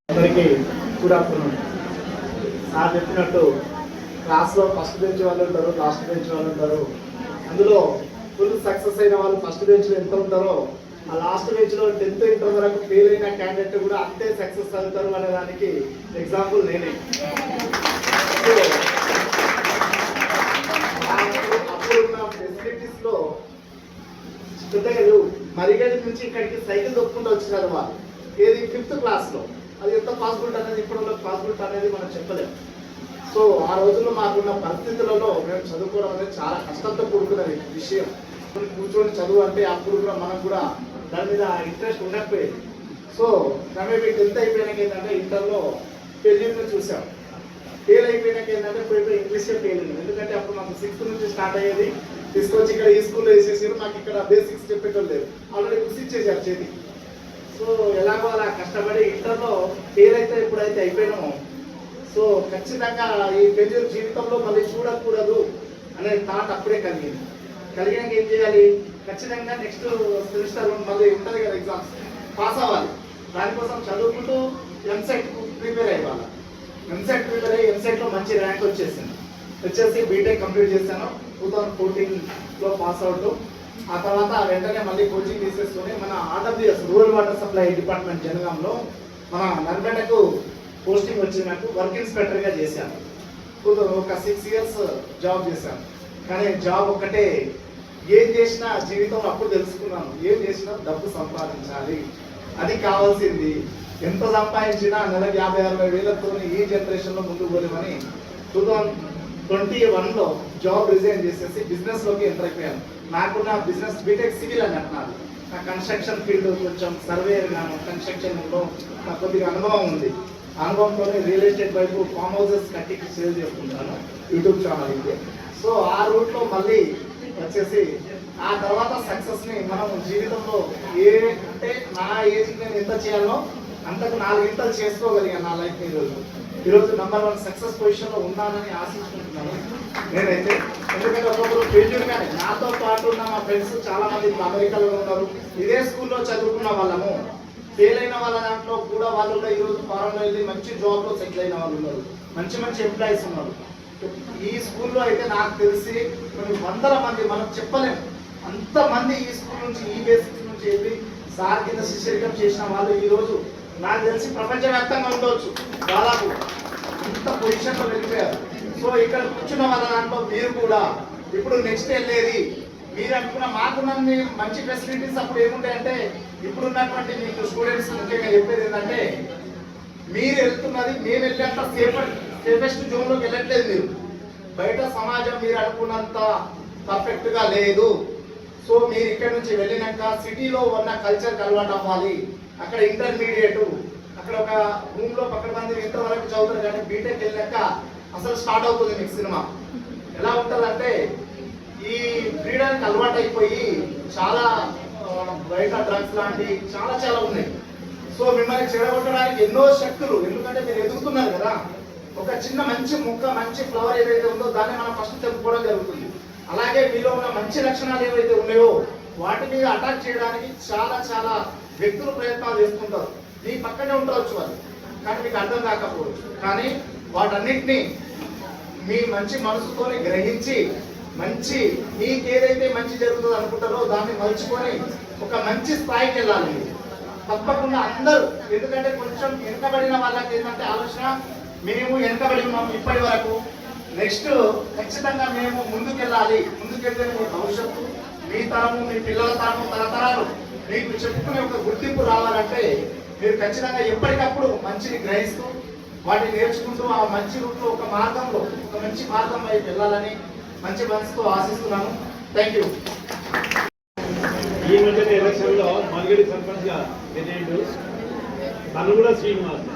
అందరికీ good afternoon. Sir చెప్పినట్టు క్లాస్లో ఫస్ట్ బెంచ్ వాళ్ళు ఉంటారు, లాస్ట్ బెంచ్ వాళ్ళు ఉంటారు. అందులో ఫుల్ సక్సెస్ అయిన వాళ్ళు ఫస్ట్ బెంచ్లో ఎంత ఉంటారో, ఆ లాస్ట్ బెంచ్లో 10th ఇంటర్ వరకు ఫెయిల్ అయిన క్యాండిడేట్ కూడా అంతే సక్సెస్ అవుతారు అనే దానికి ఎగ్జాంపుల్ నేనే. అప్పుడున్న ఫెసిలిటీస్లో పెద్దగా లేవు. మరిగడి నుంచి ఇక్కడికి సైకిల్ దొక్కుంటూ వచ్చినారు వాళ్ళు. ఏది 5th క్లాస్లో. అది ఎంత పాసిబిలిటీ అనేది ఇప్పుడు పాసిబిలిటీ అనేది మనం చెప్పలేము. సో ఆ రోజుల్లో మాకున్న పరిస్థితులలో మేము చదువుకోవడం అనేది చాలా కష్టంతో కూడుకున్న విషయం. కూర్చొని చదువు అంటే అప్పుడు కూడా మనకు కూడా దాని మీద ఇంట్రెస్ట్ ఉండకపోయేది. సో మేము 10th అయిపోయినాక ఏంటంటే ఇంటర్లో ఫెయిల్యూర్ని చూసాం. ఫెయిల్ అయిపోయినాక ఏంటంటే పోయి ఇంగ్లీషే ఫెయిల్ అయింది. ఎందుకంటే అప్పుడు మాకు 6th నుంచి స్టార్ట్ అయ్యేది. తీసుకొచ్చి ఇక్కడ ఈ స్కూల్లో వేసేసారు. మాకు ఇక్కడ బేసిక్స్ చెప్పేటోళ్ళు లేదు. ఆల్రెడీ బుక్స్ ఇచ్చేసారు చేతికి. సో ఎలాగో అలా కష్టపడి ఇంటర్లో ఫెయిల్ అయితే ఎప్పుడైతే అయిపోయినామో, సో ఖచ్చితంగా ఈ ఫెయిల్యూర్ జీవితంలో మళ్ళీ చూడకూడదు అనే థాట్ అప్పుడే కలిగినాక ఏం చేయాలి, ఖచ్చితంగా నెక్స్ట్ సెమిస్టర్ మళ్ళీ ఉంటుంది కదా ఎగ్జామ్స్, పాస్ అవ్వాలి. దానికోసం చదువుకుంటూ ఎంసెట్ ప్రిపేర్ అయ్యాలి. ఎంసెట్ ప్రిపేర్ అయ్యి ఎంసెట్లో మంచి ర్యాంక్ వచ్చేసి బీటెక్ కంప్లీట్ చేశాను. 2014లో పాస్ అవుట్. ఆ తర్వాత వెంటనే మళ్ళీ కోచింగ్ తీసేసుకొని మన RWS rural water supply department జనగాంలో మన నల్గొండకు పోస్టింగ్ వచ్చి నాకు వర్క్ ఇన్స్పెక్టర్గా చేశాను. ఒక 6 years జాబ్ చేశాను. కానీ జాబ్ ఒక్కటే, ఏం చేసినా జీవితంలో అప్పుడు తెలుసుకున్నాను, ఏం చేసినా డబ్బు సంపాదించాలి, అది కావాల్సింది. ఎంత సంపాదించినా నెలకు 50-60 వేలతో ఈ జనరేషన్లో ముందుకు పోలేమని 2021లో జాబ్ రిజైన్ చేసేసి బిజినెస్లోకి ఎంటర్ అయిపోయాను. నాకున్న బిజినెస్ బీటెక్ సివిల్ అని అంటున్నారు. నా కన్స్ట్రక్షన్ ఫీల్డ్ కొంచెం సర్వేయర్ గాను కన్స్ట్రక్షన్లో నాకు కొద్దిగా అనుభవం ఉంది. అనుభవంతోనే రియల్ ఎస్టేట్ వైపు ఫామ్ హౌసెస్ కట్టి సేల్ చేసుకుంటాను యూట్యూబ్ ఛానల్ ఇది. సో ఆ రూట్లో మళ్ళీ వచ్చేసి ఆ తర్వాత సక్సెస్ని మనం జీవితంలో అంటే నా ఏజ్కి నేను ఎంత చేయాలో అంతకు 4 గంటలు చేసుకోగలిగాను నా లైఫ్. ఈరోజు నంబర్ 1 సక్సెస్ పొజిషన్లో ఉన్నానని ఆశించుకుంటున్నాను నేనైతే. ఎందుకంటే ఒక్కొక్కరు ఫెయిల్యూర్ కానీ నాతో పాటు ఉన్న మా ఫ్రెండ్స్ చాలా మంది అమెరికాలో ఉన్నారు. ఇదే స్కూల్లో చదువుకున్న వాళ్ళము. ఫెయిల్ అయిన వాళ్ళ దాంట్లో కూడా వాళ్ళు ఈరోజు ఫారెన్లో వెళ్ళి మంచి జాబ్లో సెటిల్ అయిన వాళ్ళు ఉన్నారు. మంచి ఎంప్లాయీస్ ఉన్నారు. ఈ స్కూల్లో అయితే నాకు తెలిసి కొన్ని 100 మంది మనం చెప్పలేము అంతమంది ఈ స్కూల్ నుంచి ఈ బేసిక్స్ నుంచి వెళ్ళి సార్ కింద శిష్యరికం చేసిన వాళ్ళు ఈరోజు నాకు తెలిసి ప్రపంచవ్యాప్తంగా ఉండవచ్చు. దాదాపు ఇంత పొజిషన్లో వెళ్ళిపోయారు. సో ఇక్కడ కూర్చున్న వాళ్ళ దాంట్లో మీరు కూడా ఇప్పుడు నెక్స్ట్ వెళ్ళేది మీరు అనుకున్న మాకున్న మంచి ఫెసిలిటీస్ అప్పుడు ఏముంటాయంటే, ఇప్పుడున్నటువంటి మీకు స్టూడెంట్స్ ముఖ్యంగా చెప్పేది ఏంటంటే, మీరు వెళ్తున్నది మేము వెళ్ళేంత సేఫెస్ట్ జోన్లోకి వెళ్ళట్లేదు. మీరు బయట సమాజం మీరు అనుకున్నంత పర్ఫెక్ట్గా లేదు. సో మీరు ఇక్కడ నుంచి వెళ్ళినాక సిటీలో ఉన్న కల్చర్కి అలవాటు అవ్వాలి. అక్కడ ఇంటర్మీడియట్, అక్కడ ఒక రూమ్లో పక్కన మంది ఇంటర్ వరకు చదువుతారు. కానీ బీటెక్ వెళ్ళాక అసలు స్టార్ట్ అవుతుంది మీకు సినిమా. ఎలా ఉంటుందంటే, ఈ ఫ్రీడమ్కి అలవాటు అయిపోయి చాలా బయట డ్రగ్స్ లాంటి చాలా ఉన్నాయి. సో మిమ్మల్ని చెడగొట్టడానికి ఎన్నో శక్తులు, ఎందుకంటే మీరు ఎదుగుతున్నారు కదా. ఒక చిన్న మంచి మొక్క, మంచి ఫ్లవర్ ఏదైతే ఉందో దాన్ని మనం ఫస్ట్ తెంపుకోవడం జరుగుతుంది. అలాగే మీలో ఉన్న మంచి లక్షణాలు ఏవైతే ఉన్నాయో వాటి మీద అటాక్ చేయడానికి చాలా వ్యక్తులు ప్రయత్నాలు చేస్తుంటారు. మీ పక్కనే ఉండవచ్చు వాళ్ళు, కానీ మీకు అర్థం కాకపోవచ్చు. కానీ వాటన్నిటినీ మీ మంచి మనసుతోని గ్రహించి మీకు ఏదైతే మంచి జరుగుతుందో అనుకుంటారో దాన్ని మలుచుకొని ఒక మంచి స్థాయికి వెళ్ళాలి. తప్పకుండా అందరూ, ఎందుకంటే కొంచెం వెనుకబడిన వాళ్ళకి ఏంటంటే ఆలోచన, మేము వెనుకబడి ఉన్నాము ఇప్పటి వరకు, నెక్స్ట్ ఖచ్చితంగా మేము ముందుకెళ్ళాలి. ముందుకెళ్తే మీ భవిష్యత్తు, మీ తరము, మీ పిల్లల తరము, తరతరాలు మీకు చెప్పుకునే ఒక గుర్తింపు రావాలంటే మీరు ఖచ్చితంగా ఎప్పటికప్పుడు మంచిని గ్రహిస్తూ వాటిని నేర్చుకుంటూ ఆ మంచి రూట్లో ఒక మంచి మార్గం వైపు వెళ్ళాలని మంచి మనసుతో ఆశిస్తున్నాను. Thank you. ఈ మధ్య ఎలక్షన్లో మరిగడి సర్పంచ్గా ఎన్నిండు తను కూడా శ్రీనివాస్